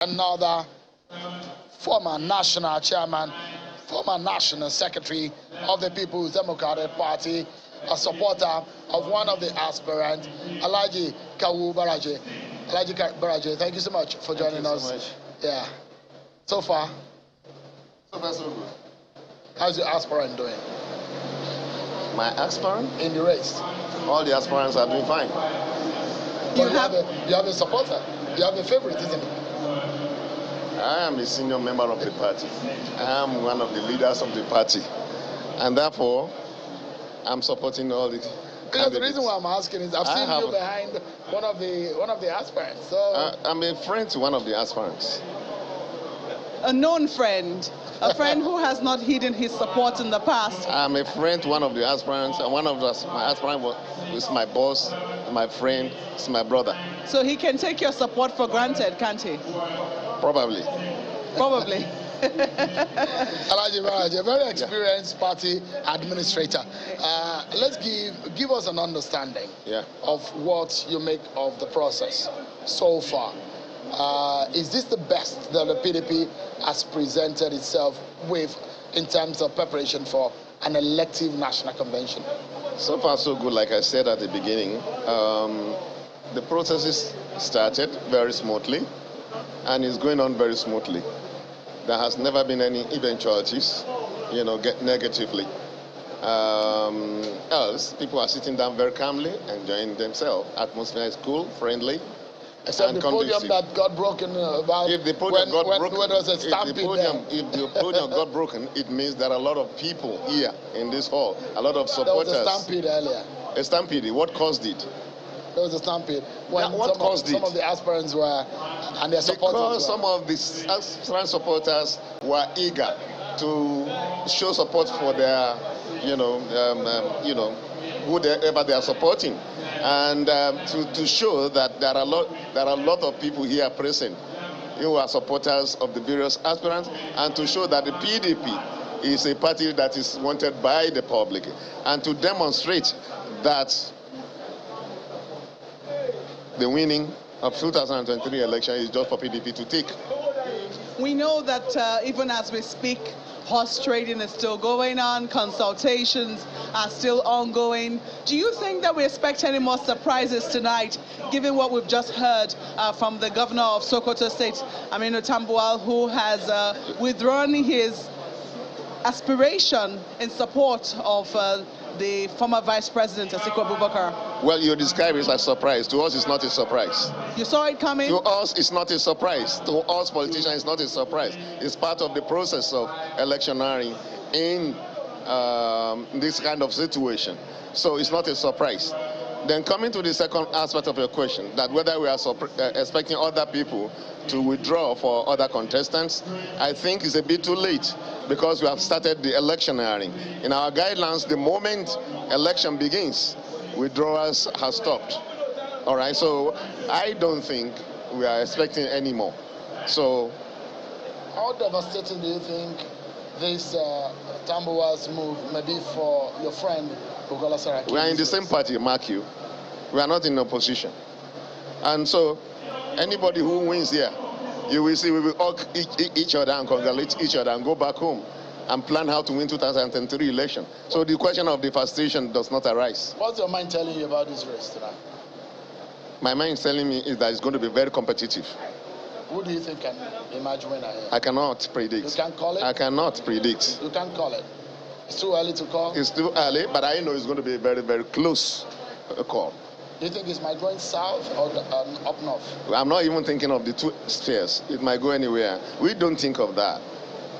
another former national chairman, former national secretary of the People's Democratic Party, a supporter of one of the aspirants, Alhaji Kawu Baraje. Alhaji Baraje, thank you so much for joining us. So much. Yeah. So far? So far, so good. How's your aspirant doing? My aspirant? In the race? All the aspirants are doing fine. You have a supporter. You have a favorite, isn't it? I am a senior member of the party. I am one of the leaders of the party. And therefore, I'm supporting all the Because the reason why I'm asking is I've seen you behind one of the aspirants. So I'm a friend to one of the aspirants. A known friend. A friend who has not hidden his support in the past. I'm a friend to one of the aspirants, and one of my aspirants is my boss, my friend, is my brother. So he can take your support for granted, can't he? Probably. Probably. Alhaji Baraje, a very experienced party administrator. Let's give us an understanding of what you make of the process so far. Is this the best that the PDP has presented itself with in terms of preparation for an elective national convention? So far, so good. Like I said at the beginning, the process is started very smoothly and is going on very smoothly. There has never been any eventualities, get negatively. Else, people are sitting down very calmly, enjoying themselves. Atmosphere is cool, friendly. Except the podium that got broken about if the podium got broken, if the podium got broken, it means there are a lot of people here in this hall, a lot of supporters. There was a stampede earlier. A stampede. What caused it? There was a stampede. When what caused it? Some of the aspirants were, and their supporters because some of the aspirant supporters were eager to show support for their, whoever they are supporting, and to show that there are a lot of people here present who are supporters of the various aspirants, and to show that the PDP is a party that is wanted by the public, and to demonstrate that the winning of 2023 election is just for PDP to take. We know that even as we speak, horse trading is still going on, consultations are still ongoing. Do you think that we expect any more surprises tonight, given what we've just heard from the governor of Sokoto State, Tambuwal, who has withdrawn his aspiration in support of the former Vice President, Atiku Abubakar? Well, you describe it as a surprise. To us, it's not a surprise. You saw it coming? To us, it's not a surprise. To us, politicians, it's not a surprise. It's part of the process of electioneering in this kind of situation. So it's not a surprise. Then coming to the second aspect of your question, that whether we are expecting other people to withdraw for other contestants, I think it's a bit too late because we have started the electioneering. In our guidelines, the moment election begins, withdrawals have stopped. All right, so I don't think we are expecting any more. So, how devastating do you think this Tambuwal's move may be for your friend Bukola Saraki? We are in the same party, mark you. We are not in opposition. And so, anybody who wins here, you will see we will hug each other and congratulate each other and go back home and plan how to win 2003 election. So the question of devastation does not arise. What's your mind telling you about this race tonight? My mind is telling me is that it's going to be very competitive. Who do you think can emerge winner here? I cannot predict. You can't call it? I cannot predict. You can't call it? It's too early to call? It's too early, but I know it's going to be a very, very close call. Do you think it might go south or up north? I'm not even thinking of the two spheres. It might go anywhere. We don't think of that.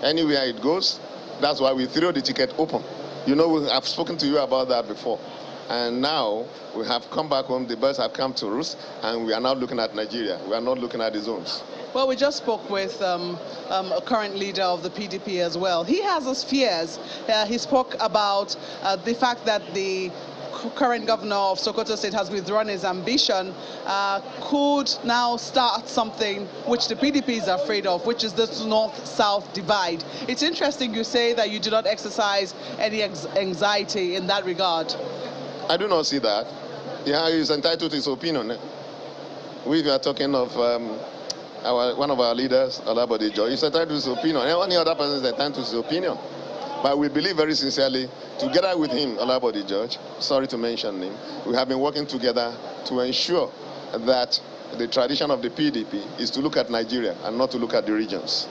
Anywhere it goes, that's why we throw the ticket open. I've spoken to you about that before. And now we have come back home, the birds have come to roost, and we are now looking at Nigeria. We are not looking at the zones. Well, we just spoke with a current leader of the PDP as well. He has his fears. He spoke about the fact that the current governor of Sokoto State has withdrawn his ambition, could now start something which the PDP is afraid of, which is this north-south divide. It's interesting you say that you do not exercise any anxiety in that regard. I do not see that. Yeah, he's entitled to his opinion. We are talking of one of our leaders, Olabode Joy, is entitled to his opinion. Any other person is entitled to his opinion. But we believe very sincerely, together with him, Olabode George, sorry to mention him, we have been working together to ensure that the tradition of the PDP is to look at Nigeria and not to look at the regions.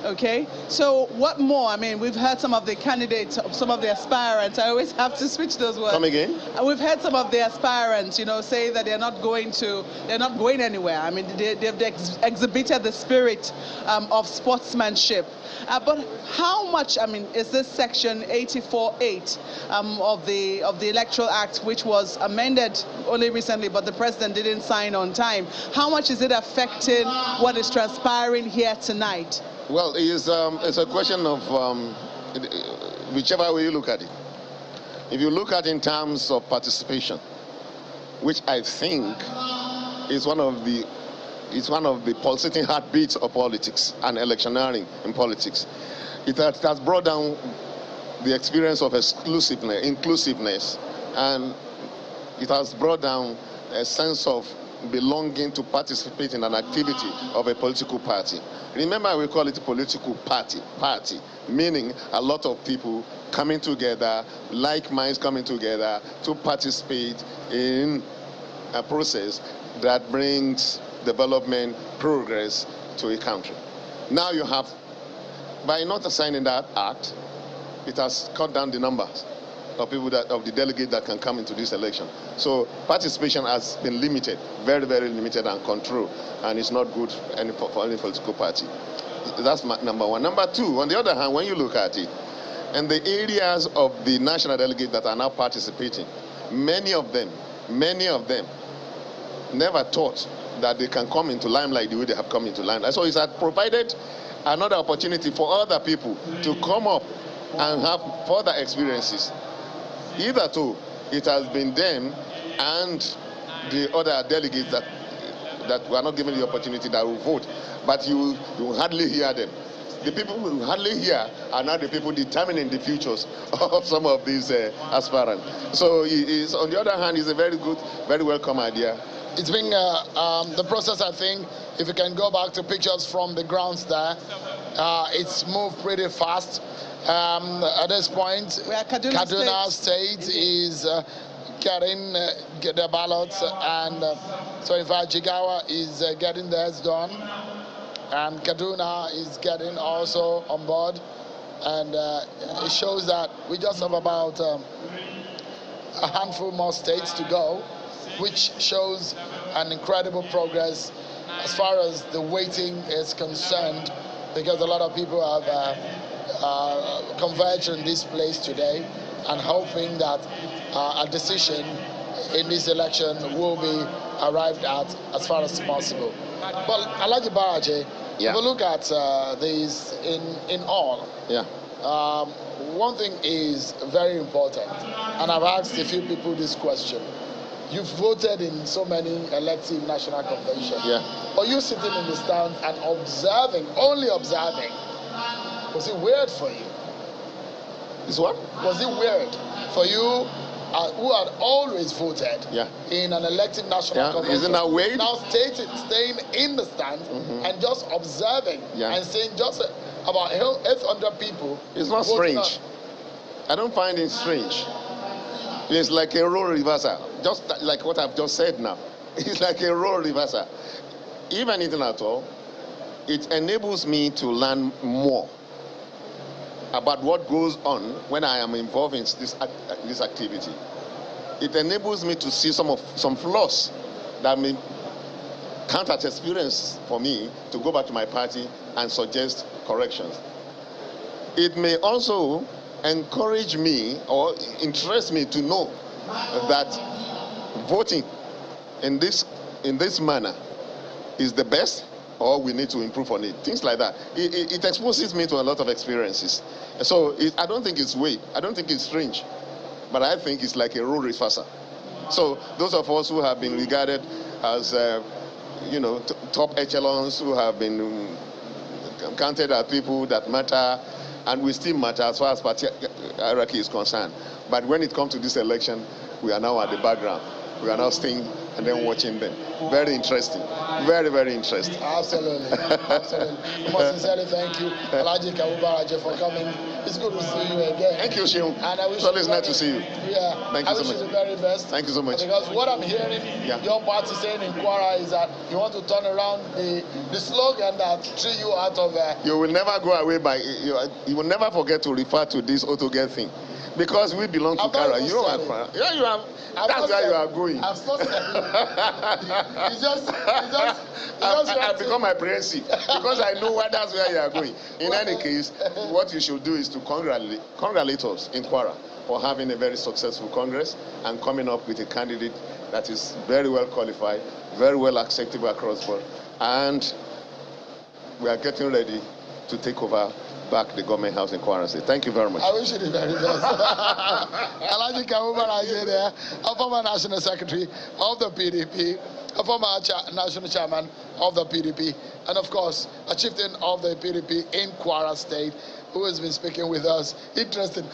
Okay, so what more? I mean, we've heard some of the candidates, some of the aspirants. I always have to switch those words. Come again? We've heard some of the aspirants, you know, say that they're not going anywhere. I mean, they've exhibited the spirit of sportsmanship. But how much, I mean, is this section 84(8) of the Electoral Act, which was amended only recently, but the president didn't sign on time? How much is it affecting what is transpiring here tonight? Well, it's a question of whichever way you look at it. If you look at it in terms of participation, which I think is one of the pulsating heartbeats of politics and electioneering in politics, it has brought down the experience of inclusiveness, and it has brought down a sense of belonging to participate in an activity of a political party. Remember, we call it a political party, meaning a lot of people coming together, like minds coming together to participate in a process that brings development, progress to a country. Now you have, by not signing that act, it has cut down the numbers of people of the delegates that can come into this election. So participation has been limited, very, very limited and controlled, and it's not good for any political party. That's number one. Number two, on the other hand, when you look at it, and the areas of the national delegates that are now participating, many of them never thought that they can come into limelight the way they have come into limelight. So it's provided another opportunity for other people to come up and have further experiences. Either two, it has been them and the other delegates that were not given the opportunity that will vote, but you hardly hear them. The people who hardly hear are now the people determining the futures of some of these aspirants. So on the other hand, it's a very good, very welcome idea. It's been the process, I think, if you can go back to pictures from the grounds there, it's moved pretty fast. At this point, Kaduna State is getting the ballots, and so in fact Jigawa is getting theirs done, and Kaduna is getting also on board, and it shows that we just have about a handful more states to go, which shows an incredible progress as far as the waiting is concerned, because a lot of people have converged in this place today and hoping that a decision in this election will be arrived at as far as possible. But Alhaji Baraje, if we look at these in all, one thing is very important, and I've asked a few people this question. You've voted in so many elective national conventions. But you sitting in the stand and observing, only observing, was it weird for you? Is what? Was it weird for you who had always voted in an elective national convention? Isn't that weird? Now staying in the stand and just observing and saying just about 800 people. It's not strange. I don't find it strange. It's like a role reversal, just like what I've just said now. It's like a role reversal. If anything at all, it enables me to learn more about what goes on when I am involved in this activity. It enables me to see some flaws that may count as experience for me to go back to my party and suggest corrections. It may also encourage me or interest me to know that voting in this manner is the best, or we need to improve on it. Things like that. It exposes me to a lot of experiences. So I don't think it's weird. I don't think it's strange. But I think it's like a role reversal. So those of us who have been regarded as, top echelons, who have been counted as people that matter, and we still matter as far as party hierarchy is concerned. But when it comes to this election, we are now at the background. We are now staying and then watching them. Very interesting. Very, very interesting. Absolutely. Absolutely. Most sincerely, thank you, Alhaji Baraje, for coming. It's good to see you again. Thank you, Shion. And I wish it's always nice to see you. Yeah. Thank you so much. I wish you the very best. Thank you so much. Because what I'm hearing your party saying in Kwara is that you want to turn around the slogan that threw you out of You will never go away by, you will never forget to refer to this auto-get thing. Because we belong to Kwara. You know Kwara. Yeah, you have. That's where you are going. I've not I've become apprehensive because I know that's where you are going. In any case, what you should do is to congratulate us in Kwara for having a very successful Congress and coming up with a candidate that is very well qualified, very well acceptable across the board. And we are getting ready to take over back the government house in Kwara State. Thank you very much. I wish you the very best. Alhaji Baraje there, a former National Secretary of the PDP, a former National Chairman of the PDP, and of course, a chieftain of the PDP in Kwara State, who has been speaking with us. Interesting.